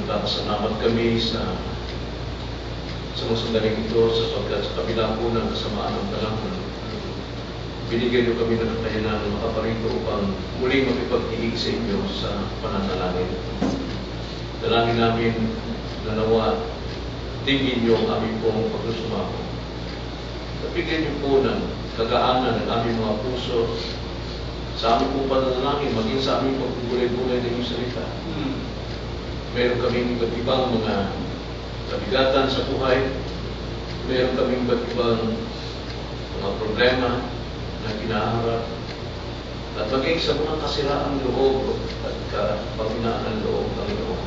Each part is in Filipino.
Nagpapasalamat kami sa mga sandaling ito sapagkat sa kabila po ng kasamaan ng panahon, binigyan niyo kami ng kakayanan na makaparito upang muling makipag-iig sa inyo sa pananalangin. Dalangin namin na nawa tingin niyo ang aming pong pagsusumako. Bigyan niyo po ng kagaanan ng aming mga puso sa aming pong pananalangin, maging sa aming pagbubulay-bulay ng iyong salita. Meron kaming iba't ibang mga kabigatan sa buhay. Meron kaming iba't ibang mga problema na kinaharap. At maging sa mga kasiraang loob at kapanghinaan ng loob ng loob.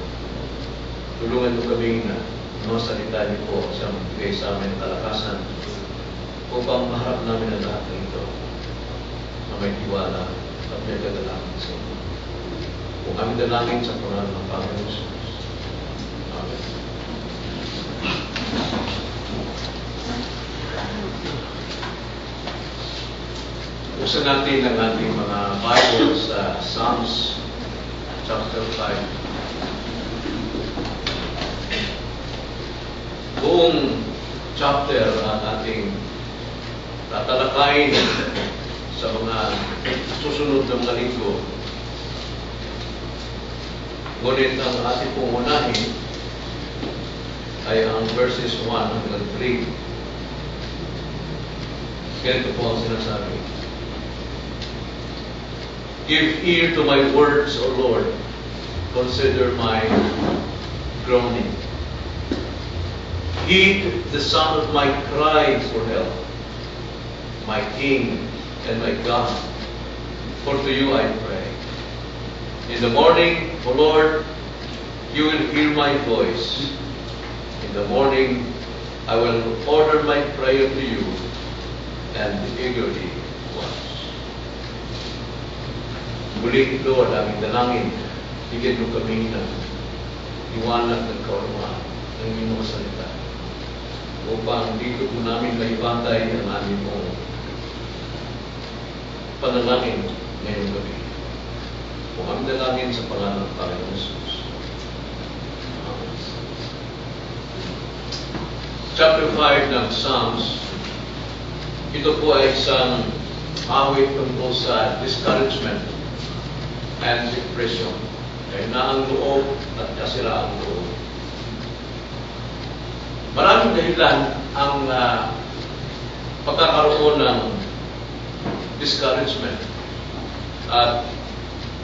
Tulungan mo kami na mga salita niyo po sa magbigay sa amin ng kalakasan upang maharap namin ang lahat ng ito na may tiwala at may kadalangin sa inyo. Kung kami dalangin sa pangalan ng Panginoon Jesus. Amen. Buksan natin ang ating mga Bible sa Psalms chapter 5. Buong chapter ang ating tatalakayin sa mga susunod na mga linggo. Ngunit ang ating pong unahin ay ang verses 1 hanggang 3. Ganito po ang sinasabi. Give ear to my words, O Lord. Consider my groaning. Heed the sound of my cry for help, my King and my God. For to you I pray. In the morning, O Lord, you will hear my voice. In the morning, I will order my prayer to you and eagerly watch. Muli, Lord, aming dalangin, bigyan mo kami ng iwanag ng kaunawaan ng inyong mga salita upang dito po namin maibatay ang aming pong panalangin ngayong gabi. Kung kami dalangin sa pangalan ng Panginoon Jesus. Amen. Chapter 5 ng Psalms, ito po ay isang awit tungkol sa discouragement and depression. Kaya na ang loob at kasiraang loob. Maraming dahilan ang pagkakaroon ng discouragement at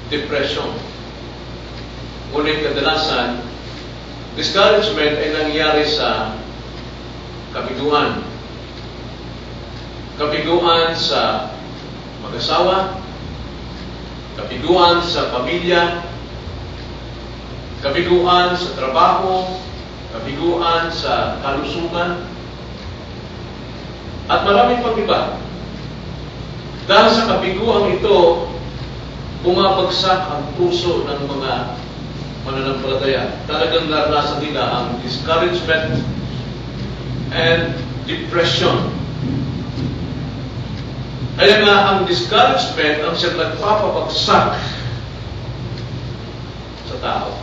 depression. Ngunit kadalasan, discouragement ay nangyari sa kabiguan. Kabiguan sa mag-asawa, kabiguan sa pamilya, kabiguan sa trabaho, kabiguan sa kalusugan, at maraming pang iba. Dahil sa kabiguang ito, bumabagsak ang puso ng mga mananampalataya. Talagang naranasan nila ang discouragement and depression. Kaya nga ang discouragement ang siyang nagpapabagsak sa tao.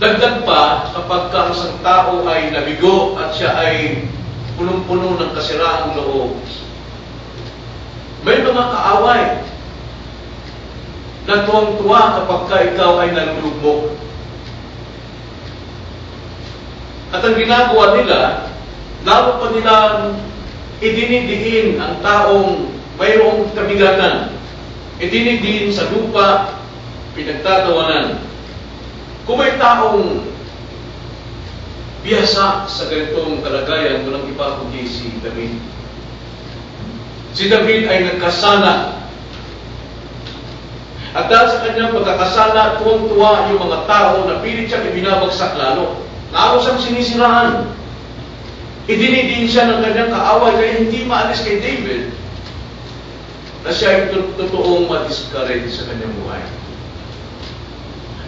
Dagdag pa, kapag ang isang tao ay nabigo at siya ay punong-puno ng kasiraang loob, may mga kaaway na tuwang-tuwa kapag ikaw ay nalulugmok. At ang ginagawa nila, lalo pa nilang idinidiin ang taong mayroong kabigatan. Idinidiin sa lupa, pinagtatawanan. Kung may taong biyasa sa ganitong kalagayan, walang iba kundi si David. Si David ay nagkasala. At dahil sa kanyang pagkakasala, tuwang-tuwa yung mga tao na pilit siyang ibinabagsak lalo. Lalo siyang sinisiraan. Idinidiin siya ng kanyang kaaway kaya hindi maalis kay David na siya ay totoong ma-discourage sa kanyang buhay.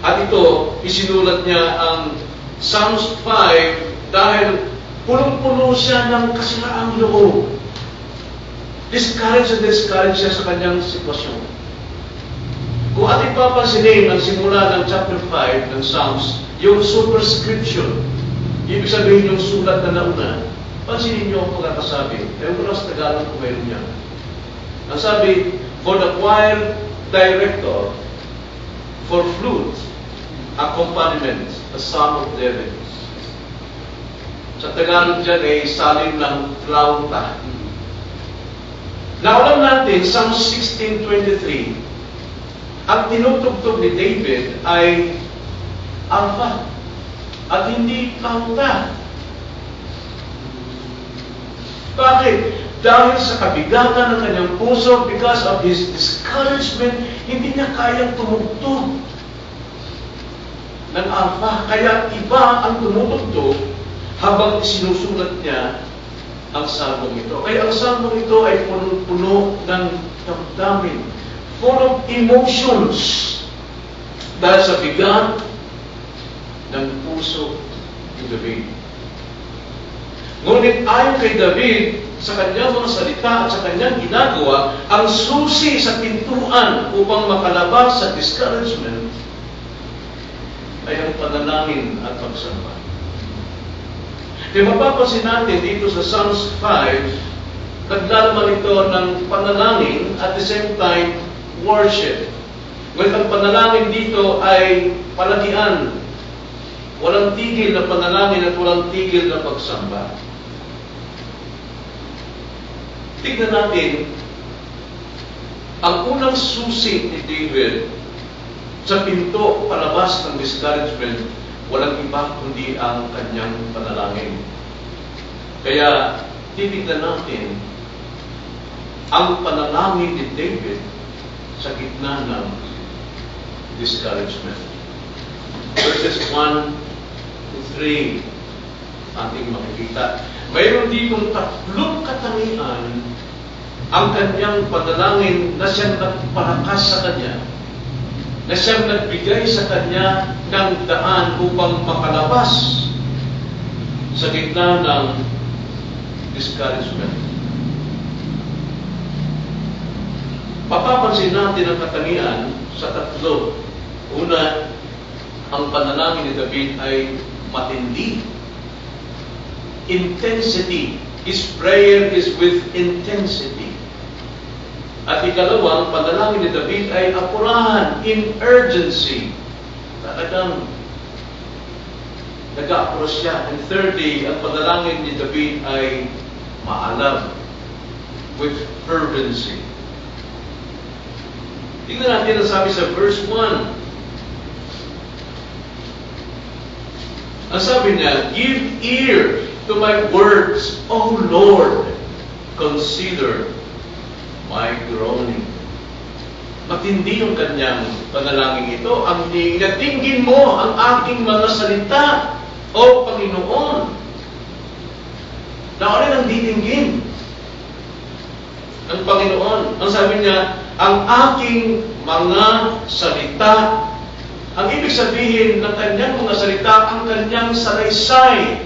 At ito, isinulat niya ang Psalms 5 dahil punong-puno siya ng kasiraang loob. Discourage siya sa kanyang sitwasyon. Kung ating papansinin ang simula ng chapter 5 ng Psalms, yung superscription, ibig sabihin yung sulat na nauna, pansinin niyo ang pagkakasabi. Ewan ko lang sa Tagalog kung meron niya. Ang sabi, for the choir director, for flute, accompaniment, a psalm of David. Sa Tagalog dyan ay salim ng flauta. Naulam natin, Psalm 16:23, ang tinutugtog ni David ay arpa at hindi flauta. Bakit? Dahil sa kabigatan ng kanyang puso, because of his discouragement, hindi niya kayang tumugtog ng arpa. Kaya iba ang tumutugtog habang sinusulat niya ang salmong ito. Kaya ang salmong ito ay punong-puno ng damdamin, full of emotions, dahil sa bigat ng puso ni David. Ngunit ayon kay David, sa kanyang mga salita at sa kanyang ginagawa, ang susi sa pintuan upang makalabas sa discouragement ay ang panalangin at pagsamba. Kaya mapapansin natin dito sa Psalms 5, naglalaman ito ng panalangin at the same time, worship. Ngunit ang panalangin dito ay palagian. Walang tigil na panalangin at walang tigil na pagsamba. Tignan natin, ang unang susi ni David sa pinto palabas ng discouragement, walang iba kundi ang kanyang panalangin. Kaya, titignan natin ang panalangin ni David sa gitna ng discouragement. Verses 1 to 3, ating makikita. Mayroon ditong tatlong katangian ang kanyang panalangin na siyang nagparakas sa kanya, na siyang nagbigay sa kanya ng daan upang makalabas sa gitna ng discouragement. Mapapansin natin ang katangian sa tatlo. Una, ang panalangin ni David ay matindi. Intensity. His prayer is with intensity. At ikalawang, panalangin ni David ay apurahan, in urgency. Talagang nag-aapura siya. And thirdly, ang panalangin ni David ay maalam, with fervency. Tingnan natin ang sabi sa verse 1. Ang sabi niya, give ear to my words, O Lord, consider my groaning. Matindi yung kanyang panalangin ito. Ang tingin mo ang aking mga salita, O Panginoon. Nakunin ang ditinggin ng Panginoon. Ang sabi niya, ang aking mga salita. Ang ibig sabihin ng kanyang mga salita, ang kanyang salaysay,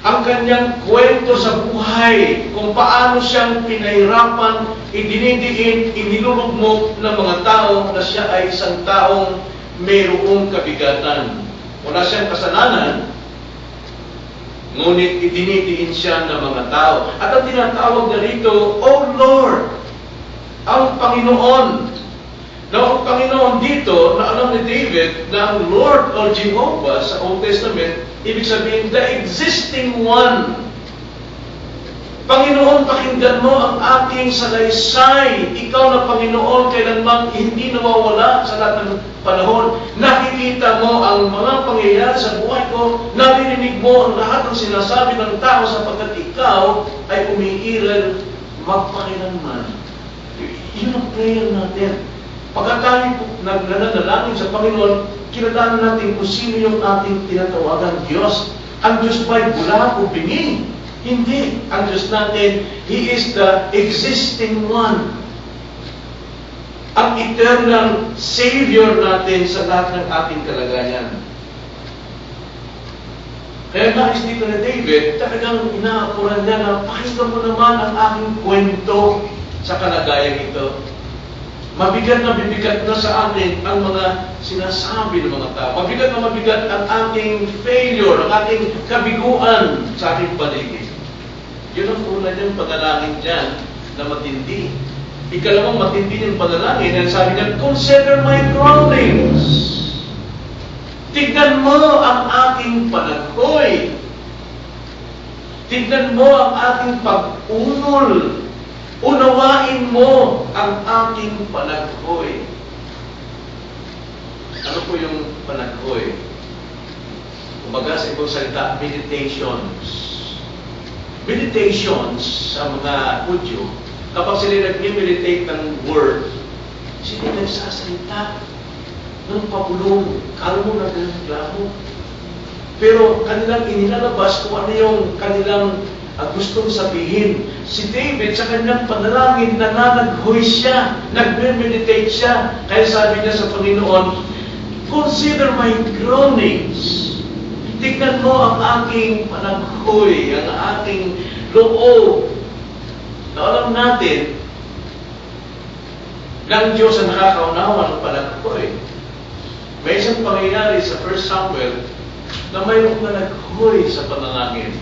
ang kanyang kwento sa buhay, kung paano siyang pinahirapan, idinidiin, inilulugmok ng mga tao na siya ay isang taong mayroong kabigatan. Wala siyang kasalanan, ngunit idinidiin siya ng mga tao. At ang tinatawag na rito, O Lord, ang Panginoon. Na ang Panginoon dito, na alam ni David, na ang Lord o Jehovah sa Old Testament, ibig sabihin, the existing one. Panginoon, pakinggan mo ang aking salaysay. Ikaw na Panginoon, kailanman hindi nawawala sa lahat ng panahon. Nakikita mo ang mga pangyayari sa buhay ko. Naririnig mo ang lahat ng sinasabi ng tao sapagkat ikaw ay umiiral magpakilanman. Yun ang prayer natin. Pagka tayo nananalangin sa Panginoon, kilalanan natin kung sino yung ating tinatawagan Diyos. Ang Diyos ba'y bula o bingi? Hindi. Ang Diyos natin, He is the existing one. Ang eternal Savior natin sa lahat ng ating kalagayan. Kaya nais dito na David, talagang inaapuran niya na pakinggan mo naman ang aking kwento sa kalagayan ito. Mabigat na sa atin ang mga sinasabi ng mga tao. Mabigat ang ating failure, ang ating kabiguan sa ating paligid. Yun ang una niyang panalangin dyan na matindi. Ikalawang matindi niyang panalangin, and sabi niya, consider my groanings. Tignan mo ang aking panaghoy. Tignan mo ang aking pag-unol. Unawain mo ang aking panaghoy. Ano po yung panaghoy? Kumbaga sa ibang salita, meditations. Meditations sa mga Hudyo, kapag sila nag-meditate ng word, sila nagsasalita ng pabulong, kalmo na reklamo. Pero kanilang inilalabas kung ano yung kanilang gustong sabihin. Si David, sa kanyang panalangin, nananaghoy siya, nagme-meditate siya. Kaya sabi niya sa Panginoon, consider my groanings. Tignan mo ang aking panaghoy, ang aking loob. Na alam natin, ng Diyos ang nakakaunawa ng panaghoy. May isang pangyayari sa 1 Samuel na mayroong panaghoy sa panalangin.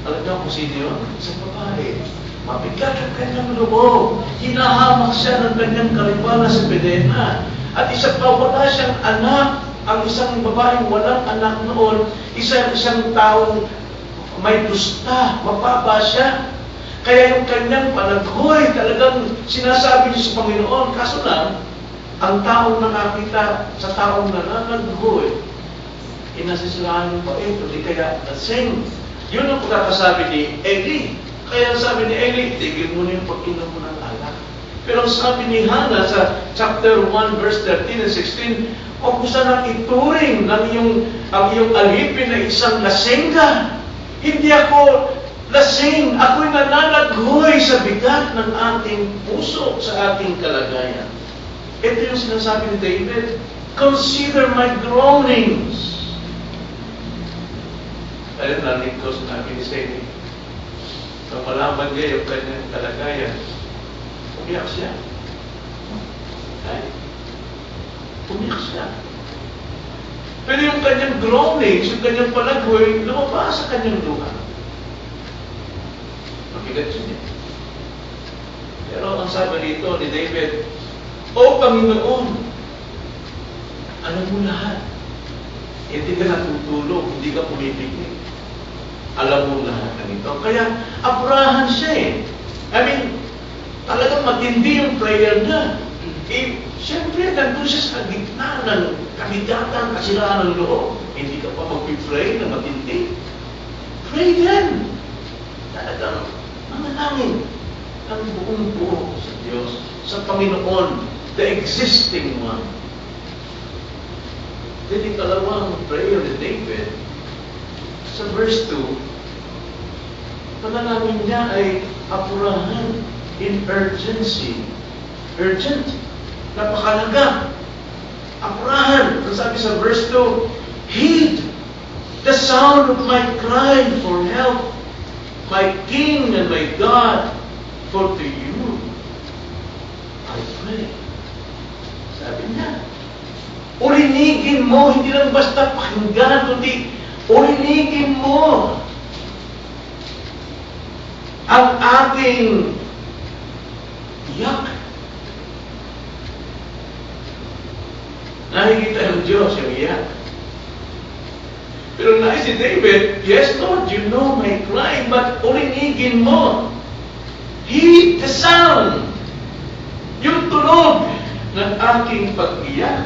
Alam niyo kung sino yun? Isang babae. Mabigat ang kanyang loob. Hinahamak siya ng kanyang karibana sa Bedena. At isa pa, wala siyang anak. Ang isang babaeng walang anak noon, isang taong may dusta, mababa siya. Kaya yung kanyang panaghoy, talagang sinasabi niya sa Panginoon. Kaso lang, ang taong nakakita sa taong nananaghoy, inasisiraan yung bait, hindi kaya lasing. Yun ang pagkakasabi ni Eli. Kaya sabi ni Eli, tigil mo na yung pag-inom mo ng alak. Pero sabi ni Hannah sa chapter 1, verse 13 and 16, o kung saan ituring ng ang iyong alipin na isang lasengga. Hindi ako lasing. Ako'y nananaghoy sa bigat ng ating puso, sa ating kalagayan. Ito yung sinasabi ni David, consider my groanings. Kaya narinig ko sinabi ni Sally, nang malaman niya yung kanyang kalagayan, umiyak siya. Ay, umiyak siya. Pero yung kanyang groanings, yung kanyang palaghoy, lumabas sa kanyang luha. Mabigat siya. Pero ang sabi dito ni David, O Panginoon, alam mo lahat. Hindi ka natutulog, hindi ka pumipiknik. Alam mo lahat ng ito. Kaya, apurahan siya eh. I mean, talagang matindi yung prayer niya. Siyempre, nandun siya sa gitna ng kabigatan, kasiraan ng loob. Hindi ka pa mag-pray na matindi. Pray then. Talagang manalangin ang buong buo sa Diyos, sa Panginoon, the existing one. Then ikalawang prayer ni David, sa verse 2, panalangin niya ay apurahan in urgency. Urgent. Napakalaga. Apurahan. Ang sabi sa verse 2, heed the sound of my cry for help, my King and my God, for to you I pray. Sabi niya, urinigin mo, hindi lang basta pakinggan, kundi urinigin mo ang ating iyak. Nakikita ng Diyos yung iyak. Pero nais si David, yes Lord, you know my cry, but urinigin mo. Heed the sound. Yung tunog ng aking pag-iyak.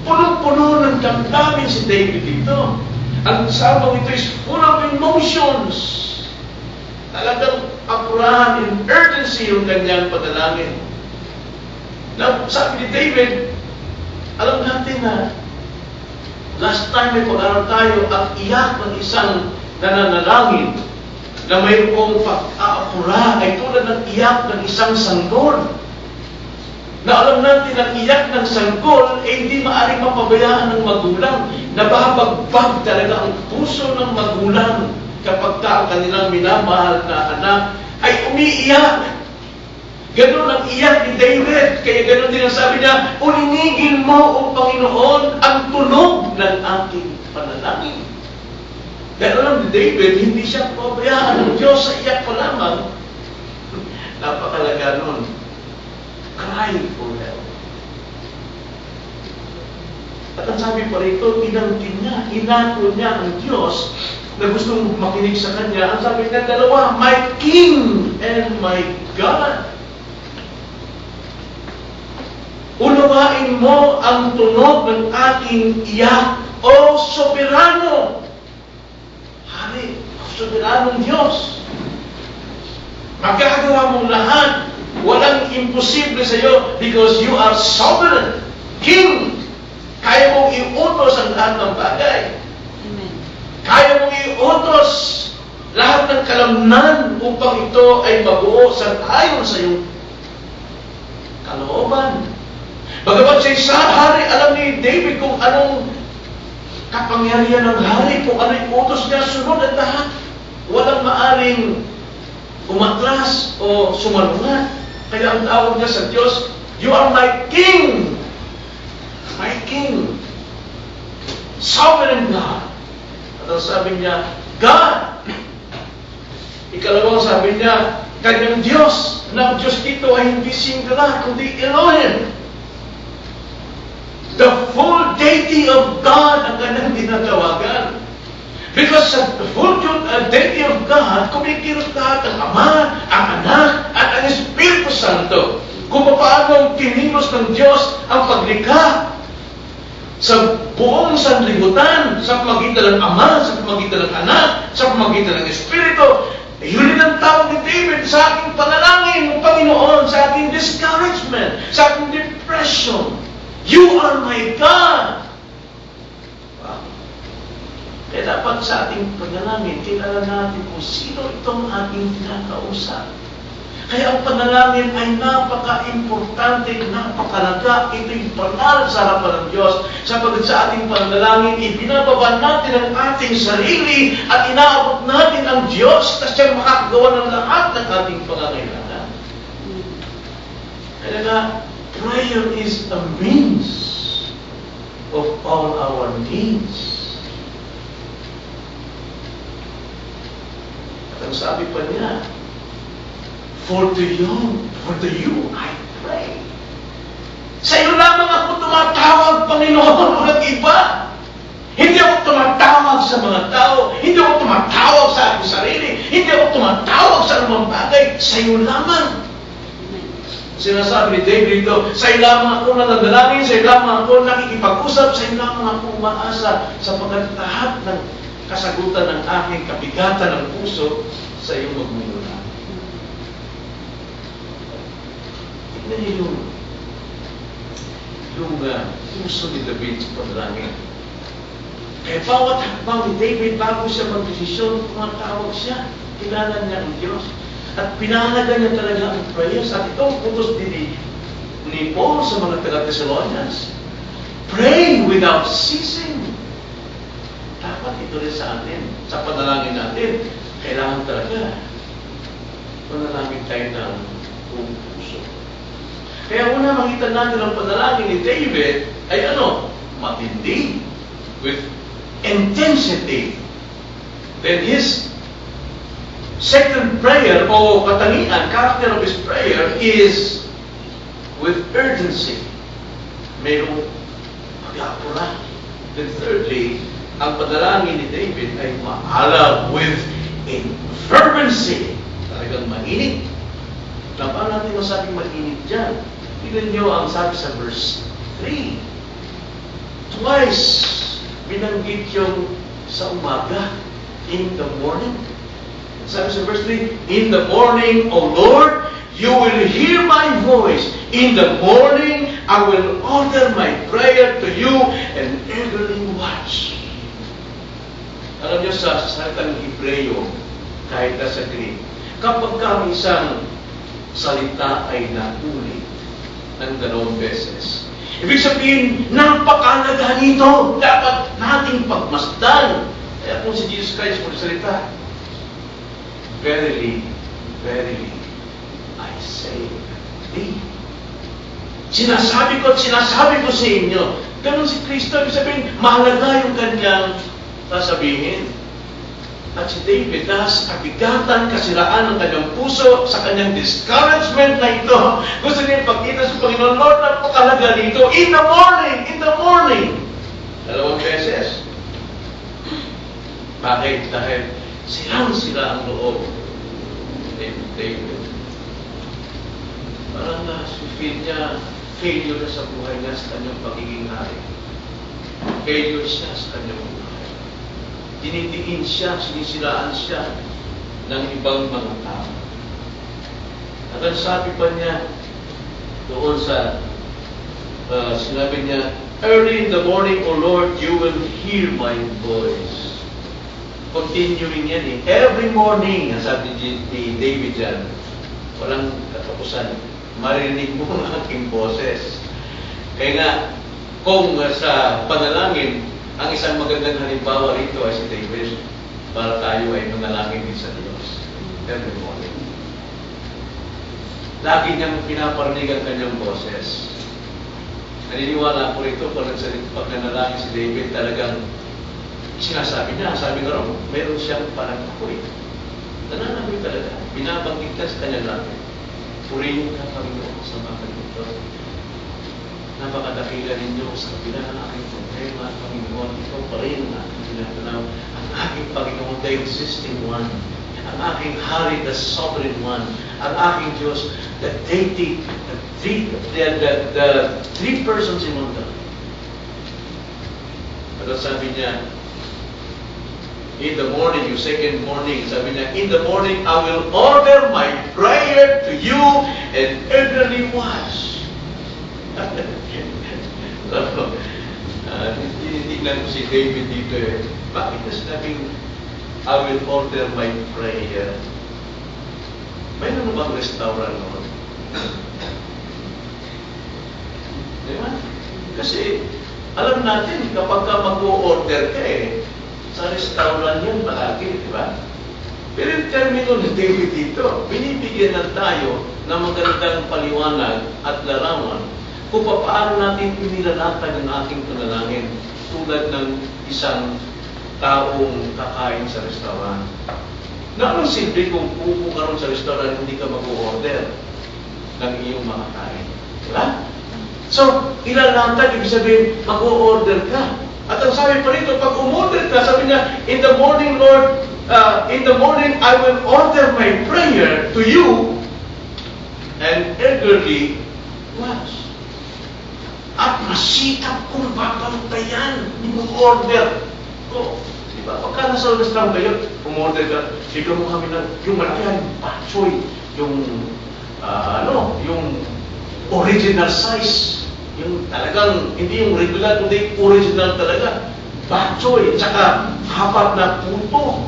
Punong-puno ng damdamin si David dito. Ang sabong ito is full of emotions. Talagang apurahan in urgency yung kanyang panalangin. Now, sabi ni David, alam natin na last time may pag-aral tayo ang iyak ng isang nananalangin na mayroong pag-aapura ay tulad ng iyak ng isang sanggol. Na alam natin ang iyak ng sanggol ay hindi maaaring mapabayaan ng magulang. Nababagbag talaga ang puso ng magulang kapag ang kanilang minamahal na anak ay umiiyak. Ganon ang iyak ni David. Kaya ganon din ang sabi niya, uninigin mo, O Panginoon, ang tunog ng aking panalangin. Ganon ang ni David, hindi siya pabayaan ng Diyos sa iyak pa lamang. Napakalaga nun. Cry for help. At ang sabi pa rito, inangkin niya, inako niya ang Diyos na gustong makinig sa kanya. Ang sabi niya, dalawa, my King and my God. Unawain mo ang tunog ng aking iyak, O Soberano. Hari, O Soberanong Diyos. Magagawa mong lahat. Walang imposible sa iyo because you are sovereign. King. Kaya mong iutos ang lahat ng bagay. Amen. Kaya mong iutos lahat ng kalamnan upang ito ay mabuo sa ayon sa iyong kalooban. Bagamat siya hari, alam ni David kung anong kapangyarihan ng hari, kung ano yung utos niya, sunod at lahat. Walang maaring umatras o sumalungat. Kaya ang tawag niya sa Diyos, you are my King. My King. Sovereign God. At ang sabi niya, God. Ikalawang sabi niya, kanyang Diyos. Na ang Diyos dito ay hindi singular, kundi Elohim. The full deity of God ang kanyang tinatawagan. Because the full deity of God, kumikirot lahat ang Ama, ang Anak, at ang Espiritu Santo. Kung paano kinilos ng Diyos ang paglikha sa buong sanlibutan, sa pamagitan ng Ama, sa pamagitan ng Anak, sa pamagitan ng Espiritu. Yun ang tawag ni David sa aking panalangin, Panginoon, sa aking discouragement, sa aking depression. You are my God. Wow. Kaya dapat sa ating panalangin, kilala natin kung sino itong ating kinakausap. Kaya ang panalangin ay napaka-importante, napakalaga. Ito'y banal sa harapan ng Diyos. Sapagkat sa ating panalangin, ibinababa natin ang ating sarili at inaabot natin ang Diyos na siyang makakagawa ng lahat ng ating pangangailangan. Kaya nga, prayer is a means of all our needs. At ang sabi pa niya, For to you, I pray. Sa iyo lamang ako tumatawag, Panginoon, walang iba. Hindi ako tumatawag sa mga tao. Hindi ako tumatawag sa aking sarili. Hindi ako tumatawag sa anumang bagay. Sa iyo lamang. Sinasabi ni David dito, sa iyo lamang ako nananalangin, sa iyo lamang ako nakikipag-usap, sa iyo lamang ako umaasa sapagkat lahat ng kasagutan ng aking kabigatan ng puso sa iyo magmumula. Tignan niyo yung puso ni David sa panalangin. Kaya bawat hakbang ni David, bago siya magdesisyon, tumatawag siya. Kilala niya ang Diyos. At pinahalaga niya talaga ang prayers. At itong utos din ni Paul sa mga taga-Thessalonians. Pray without ceasing. Dapat ito rin sa atin. Sa panalangin natin, kailangan talaga panalangin tayo ng buong puso. Kaya una makita natin ang panalangin ni David ay matindi. With intensity. Then his second prayer o katangian, character of his prayer is with urgency. Mayroong pag-aapura. Then thirdly, ang panalangin ni David ay maalam with fervency. Talagang mainit. Na paano natin masabing mainit dyan? Tignan nyo ang sabi sa verse 3. Twice binanggit yung sa umaga, in the morning. Sabi sa verse 3, in the morning, O Lord, you will hear my voice. In the morning, I will order my prayer to you and eagerly watch. Alam niyo sa salitang Hebreo, kahit na sa Greek, kapag ka isang salita ay naulit ng 2 beses, ibig sabihin, napakalaga nito. Dapat nating pagmasdan. Kaya kung si Jesus Christ magsalita, Verily, verily, I say me. Sinasabi ko sa inyo. Ganon si Kristo. Ibig sabihin, mahalaga yung kanyang sasabihin. At si David, dahil sa kabigatan, kasiraan ng kanyang puso, sa kanyang discouragement na ito, gusto niya ipakita sa Panginoon, Lord, napakalaga dito. In the morning. 2 beses. Bakit? Dahil sila ang loob. David. Parang na-feel niya, failure na sa buhay niya sa kanyang pagiging hari. Failure siya sa kanyang buhay. Dinidiin siya, sinisiraan siya ng ibang mga tao. At ang sabi pa niya doon sa sinabi niya, early in the morning, O Lord, you will hear my voice. Continuing yan eh. Every morning, sabi ni David dyan, walang katapusan, marinig mo ang aking boses. Kaya nga, kung sa panalangin, ang isang magandang halimbawa rito ay si David para tayo ay manalangin din sa Diyos. Every morning. Lagi niyang pinaparinig ang kanyang boses. Naniniwala ko rito pag nanalangin si David, talagang sinasabi niya, sabi ko rin, meron siyang parang ako'y. Nananabi talaga. Binabanggit ka sa kanyang langit. Purihin ka, Panginoon, sa mga kanito. Napakadakila ninyo sa kabila ng aking problema, Panginoon. Ikaw pa rin ang aking tinatanaw. Ang aking Panginoon, the existing one. Ang aking hari, the sovereign one. Ang aking Diyos, the deity, the three persons in one God. Pero sabi niya, in the morning, yung second morning, sabi niya, in the morning, I will order my prayer to you and eagerly watch. Tinitignan ko si David dito eh. Bakit na sinabing, I will order my prayer? Mayroon bang restaurant noon? Diba? Kasi, alam natin, kapag ka mag-o-order ka eh, sa restaurant yan palagi, di ba? Pero yung termino ni David dito, binibigyan na tayo ng magandang paliwanag at larawan kung paano natin inilalatag ang ating panalangin tulad ng isang taong kakain sa restaurant. Na anong silbi kung pupo ka ron sa restaurant hindi ka mag-order ng iyong makakain? Diba? So, ilalatag, ibig sabihin, mag-order ka. At ang sabi pa rito, pag umorder ka, sabi niya, in the morning, Lord, in the morning, I will order my prayer to you and eagerly watch. At masikap kong babantayan yung order ko. Diba? Pagka nasa restaurant kayo, umorder ka, bigyan mo kami ng yung malakihan, yung patsoy, yung yung original size. Yung talagang, hindi yung regular, kundi original talaga. Batchoy, tsaka hapat na puto.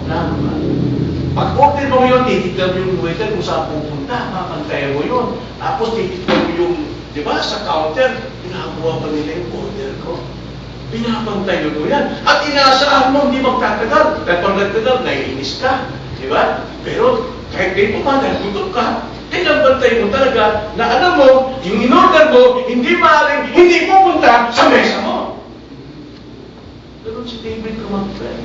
Pag-order mo yun, titignan mo yung waiter kung saan pupunta, mapantayan mo yun. Tapos titignan mo yung, di ba, sa counter, pinagawa pa nila yung order ko. Pinapantay mo yan. At inaasahan mo, hindi magtatagal. Dahil pag nagtagal, naiinis ka. Di ba? Pero, kahit di pumagal, gutom ka. Tinabantay mo talaga na alam mo, yung in-order mo, hindi maaaring, hindi pupunta sa mesa mo. Ganun si David kumagpray.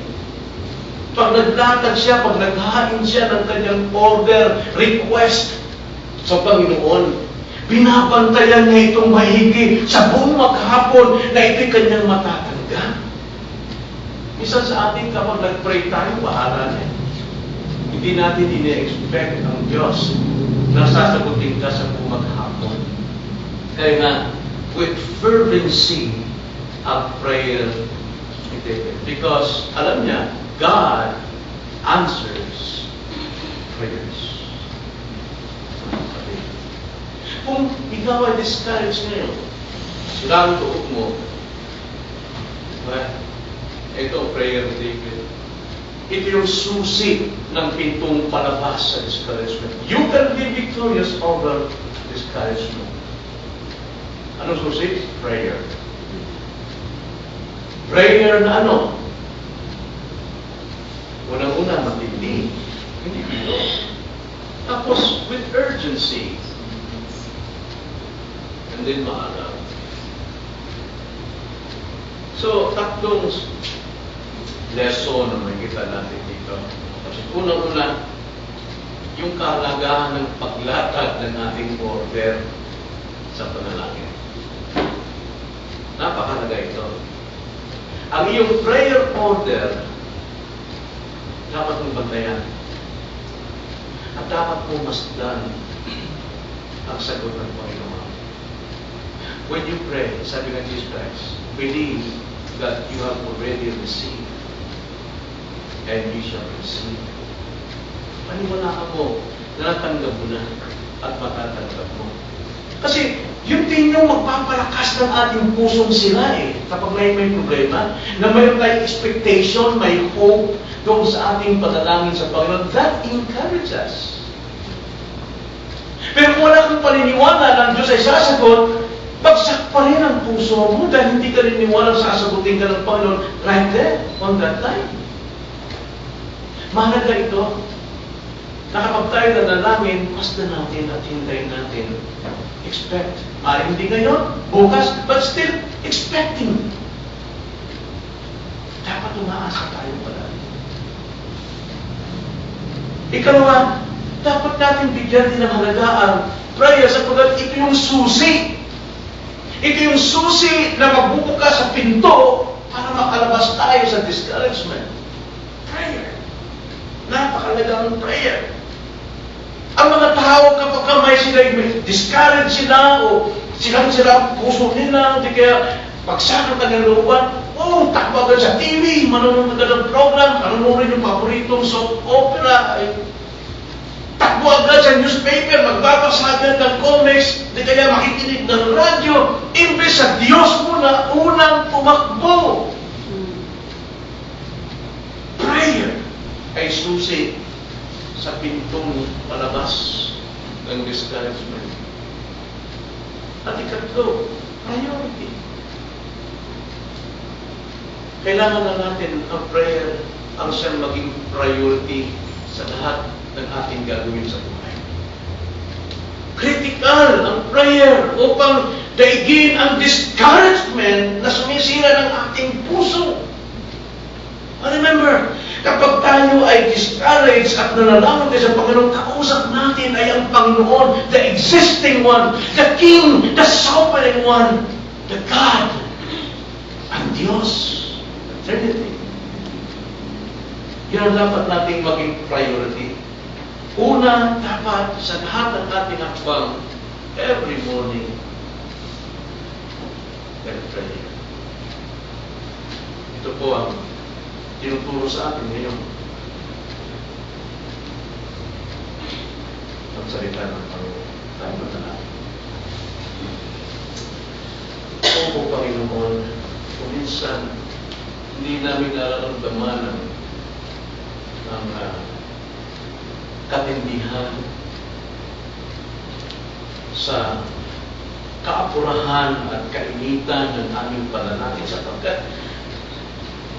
Pag naglatag siya, pag naghahain siya ng kanyang order, request sa Panginoon, binabantayan niya itong mahigi sa buong maghapon na ito'y kanyang matatanggap. Isa sa atin kapag nag-pray tayo, bahala niya. Hindi natin ini-expect ang Diyos na sasagutin ka sa buong maghapon. Kaya nga, with fervency of prayer, because alam niya, God answers prayers. Kung ikaw ay discouraged ngayon, silang loob mo, ito ang prayer of David. Ito yung susi ng pintong palabas sa discouragement. You can be victorious over discouragement. Anong susi? Prayer. Prayer na ano? Unang-una, matindi. Hindi biro. Tapos, with urgency. and then maaga. So, tatlong lesson na makikita natin dito. Kasi unang-una, yung kahalagahan ng paglatag ng ating order sa panalangin. Napakahalaga ito. Ang iyong prayer order, dapat mong bantayan. At dapat mong masdan ang sagot ng Panginoon. When you pray, sabi ng Jesus Christ, believe that you have already received and you shall receive. Paniwalaan mo na natanggap mo na at matatanggap mo. Kasi yun din yung magpapalakas ng ating pusong sila kapag may problema, na mayroon tayong expectation, may hope doon sa ating panalangin sa Panginoon. That encourages us. Pero kung wala kang paniniwala na ang Diyos ay sasagot, bagsak pa rin ang puso mo dahil hindi ka naniniwala sasagutin ka ng Panginoon right there, on that time. Mahalaga ito na kapag tayo nanalangin, pasdan natin at hintayin natin. Expect. Maaaring hindi ngayon, bukas, but still expecting. Dapat umaasa tayo palagi. Ikalawa, dapat natin bigyan din ng halaga ang prayer sapagkat ito yung susi. Ito yung susi na magbubukas sa pinto para makalabas tayo sa discouragement. Prayer. Napakalaga ang prayer. Ang mga tao kapag may discourage sila o sila ang puso nila, di kaya pagsakot ng looban, takbo agad sa TV, manonood agad ng program, manonood yung paboritong soap opera, takbo agad sa newspaper, magbabasa agad ng comics, di kaya makikinig ng radyo, imbes sa Diyos muna, unang tumakbo. Prayer ay susi sa pintong palabas ng discouragement. At ikatlo, priority. Kailangan na natin ang prayer ang siyang maging priority sa lahat ng ating gagawin sa buhay. Critical ang prayer upang daigin ang discouragement na sumisira ng ating puso. Remember, kapag tayo ay discouraged at nanalangin tayo sa Panginoon, kausap natin ay ang Panginoon, the existing one, the King, the sovereign one, the God, ang Diyos, the Trinity. Yan ang dapat nating maging priority. Una, dapat sa lahat ng ating hakbang, every morning, and prayer. Ito po ang tinuturo sa atin ngayon. Ang salita ng Panginoon. Tayo matalangin. O Panginoon, kung minsan hindi namin nararamdaman ang katindihan sa kaapurahan at kainitan ng aming panalangin sapagkat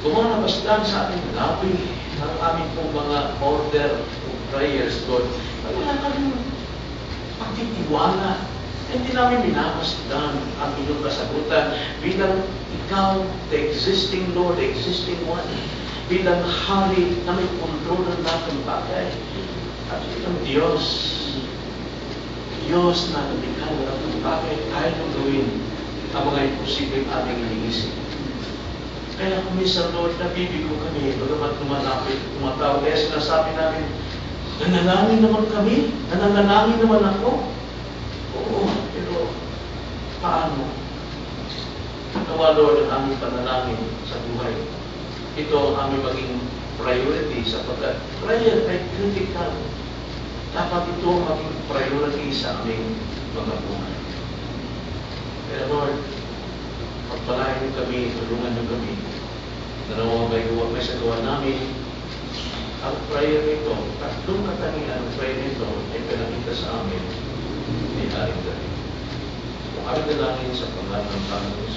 lumalabas lang sa ating labi ng aming pong mga order o prayers, Lord. Wala kami pagtitiwala. Hindi namin minamasdan ang inyong kasagutan bilang ikaw, the existing Lord, the existing one, bilang hari na may kontrol ng lahat ng bagay. At bilang Diyos na nalikha ng lahat ng bagay, kaya nang gawin ang mga imposibleng aming iniisip. Kaya kung minsan, Lord, nabibigo kami, bagamat lumalapit, tumatawag. Kaya sinasabi namin, nanalangin naman kami, nanalangin naman ako. Oo, pero paano? Nawa, Lord, ang aming panalangin sa buhay. Ito ang aming maging priority sapagkat prayer ay critical. Dapat ito maging priority sa aming mga buhay. Kaya, Lord, pagpalain niyo kami, tulungan niyo kami, na may sagawa namin ang prayer nito, tatlong katangian ang prayer nito ay pinakita sa amin ni Aring David. Kung aming dalangin sa pangalan ng Panginoon,